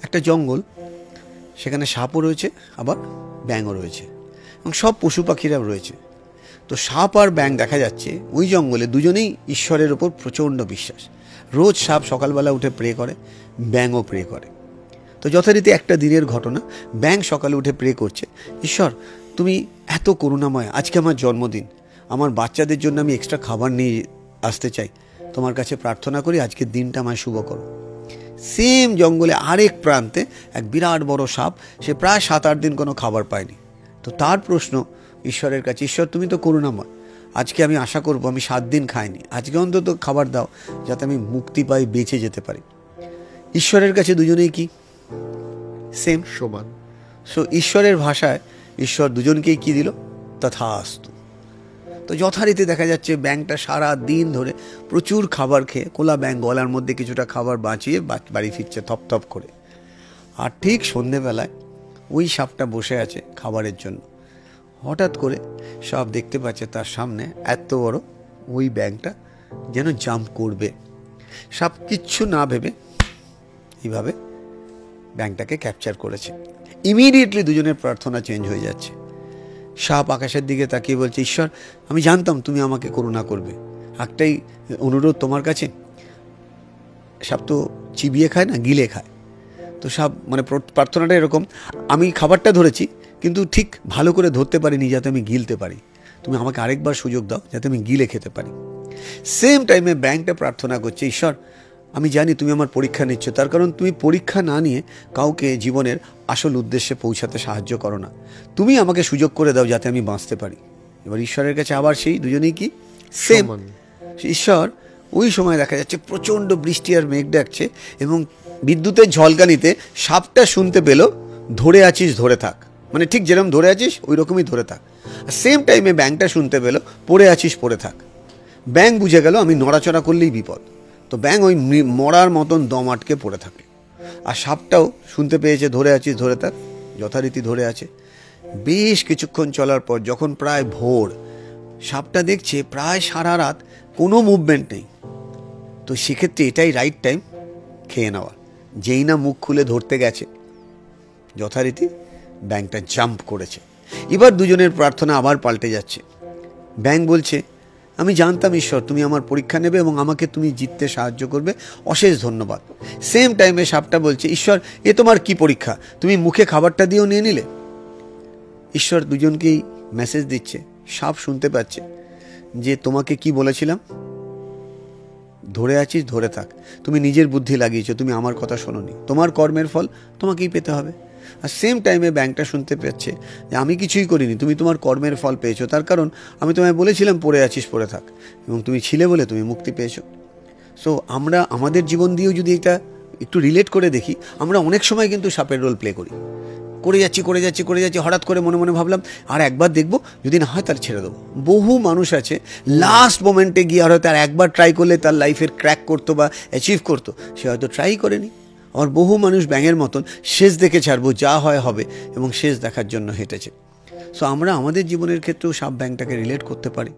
একটা জঙ্গল, সেখানে সাপও রয়েছে আবার ব্যাঙও রয়েছে এবং সব পশু পাখিরাও রয়েছে। তো সাপ আর ব্যাঙ দেখা যাচ্ছে ওই জঙ্গলে দুজনেই ঈশ্বরের ওপর প্রচণ্ড বিশ্বাস। রোজ সাপ সকালবেলা উঠে প্রে করে, ব্যাঙও প্রে করে। তো যথারীতি একটা দিনের ঘটনা, ব্যাঙ সকালে উঠে প্রে করছে, ঈশ্বর তুমি এত করুণাময়, আজকে আমার জন্মদিন, আমার বাচ্চাদের জন্য আমি এক্সট্রা খাবার নিয়ে আসতে চাই, তোমার কাছে প্রার্থনা করি আজকের দিনটা আমায় শুভ করো। সেম জঙ্গলে আরেক প্রান্তে এক বিরাট বড় সাপ, সে প্রায় 7-8 দিন কোনো খাবার পায়নি। তো তার প্রশ্ন ঈশ্বরের কাছে, ঈশ্বর তুমি তো করুণাময়, আজকে আমি আশা করব আমি 7 দিন খাইনি, আজকে অন্তত খাবার দাও যাতে আমি মুক্তি পাই, বেঁচে যেতে পারি। ঈশ্বরের কাছে দুজনেই কি সেম, সমান। সো ঈশ্বরের ভাষায় ঈশ্বর দুজনকেই কি দিল, তথাস্তু। তো যথারীতি দেখা যাচ্ছে ব্যাঙটা সারা দিন ধরে প্রচুর খাবার খেয়ে, কোলা ব্যাঙ গলার মধ্যে কিছুটা খাবার বাঁচিয়ে বাড়ি ফিরছে থপথপ করে। আর ঠিক সন্ধেবেলায় ওই সাপটা বসে আছে খাবারের জন্য। হঠাৎ করে সাপ দেখতে পাচ্ছে তার সামনে এত বড় ওই ব্যাঙটা যেন জাম্প করবে। সাপ কিচ্ছু না ভেবে এইভাবে ব্যাঙটাকে ক্যাপচার করেছে। ইমিডিয়েটলি দুজনের প্রার্থনা চেঞ্জ হয়ে যাচ্ছে। সাপ আকাশের দিকে তাকিয়ে বলছে, ঈশ্বর আমি জানতাম তুমি আমাকে করুণা করবে, একটাই অনুরোধ তোমার কাছে। সাপ তো চিবিয়ে খায় না, গিলে খায়। তো সাপ প্রার্থনাটা এরকম, আমি খাবারটা ধরেছি কিন্তু ঠিক ভালো করে ধরতে পারিনি যাতে আমি গিলতে পারি, তুমি আমাকে আরেকবার সুযোগ দাও যাতে আমি গিলে খেতে পারি। সেম টাইমে ব্যাঙটা প্রার্থনা করছে, ঈশ্বর আমি জানি তুমি আমার পরীক্ষা নিচ্ছ, তার কারণ তুমি পরীক্ষা না নিয়ে কাউকে জীবনের আসল উদ্দেশ্যে পৌঁছাতে সাহায্য করো না, তুমি আমাকে সুযোগ করে দাও যাতে আমি বাঁচতে পারি। এবার ঈশ্বরের কাছে আবার সেই দুজনেই কি সেম। ঈশ্বর ওই সময় দেখা যাচ্ছে প্রচণ্ড বৃষ্টি আর মেঘ ডাকছে এবং বিদ্যুতের ঝলকানিতে সাপটা শুনতে পেল, ধরে আছিস ধরে থাক, মানে ঠিক যেরকম ধরে আছিস ওই রকমই ধরে থাক। আর সেম টাইমে ব্যাঙটা শুনতে পেল, পড়ে আছিস পড়ে থাক। ব্যাঙ বুঝে গেল আমি নড়াচড়া করলেই বিপদ, তো ব্যাঙ ওই মরার মতন দম আটকে পড়ে থাকে। আর সাপটাও শুনতে পেয়েছে ধরে আছিস ধরে থাক, যথারীতি ধরে আছে। বেশ কিছুক্ষণ চলার পর যখন প্রায় ভোর, সাপটা দেখছে প্রায় সারা রাত কোনো মুভমেন্ট নেই। তো সেক্ষেত্রে এটাই রাইট টাইম খেয়ে নেওয়া। যেই না মুখ খুলে ধরতে গেছে, যথারীতি ব্যাঙটা জাম্প করেছে। এবার দুজনের প্রার্থনা আবার পাল্টে যাচ্ছে। ব্যাঙ বলছে, আমি জানতাম ঈশ্বর তুমি আমার পরীক্ষা নেবে এবং আমাকে তুমি জিততে সাহায্য করবে, অশেষ ধন্যবাদ। সেম টাইমে সাপটা বলছে, ঈশ্বর এ তোমার কি পরীক্ষা, তুমি মুখে খাবারটা দিয়েও নিয়ে নিলে। ঈশ্বর দুজনকেই মেসেজ দিচ্ছে। সাপ শুনতে পাচ্ছে যে তোমাকে কি বলেছিলাম, ধরে আছিস ধরে থাক, তুমি নিজের বুদ্ধি লাগিয়েছো, তুমি আমার কথা শোনোনি, তোমার কর্মের ফল তোমাকেই পেতে হবে। আর সেম টাইমে ব্যাঙটা শুনতে পাচ্ছে যে আমি কিছুই করিনি, তুমি তোমার কর্মের ফল পেয়েছো, তার কারণ আমি তোমায় বলেছিলাম পড়ে আছিস পড়ে থাক, এবং তুমি ছিলে বলে তুমি মুক্তি পেয়েছো। সো আমরা আমাদের জীবন দিয়েও যদি এটা একটু রিলেট করে দেখি, আমরা অনেক সময় কিন্তু সাপের রোল প্লে করি, করে যাচ্ছি, হঠাৎ করে মনে মনে ভাবলাম আর একবার দেখবো, যদি না হয় তাহলে ছেড়ে দেবো। বহু মানুষ আছে লাস্ট মোমেন্টে গিয়ে আর হয়তো আর একবার ট্রাই করলে তার লাইফের ক্র্যাক করতো বা অ্যাচিভ করতো, সে হয়তো ট্রাই করেনি। আর বহু মানুষ ব্যাঙের মতন শেষ দেখে ছাড়বো, যা হয় হবে, এবং শেষ দেখার জন্য হেঁটেছে। সো আমরা আমাদের জীবনের ক্ষেত্রেও সাপ ব্যাঙটাকে রিলেট করতে পারি।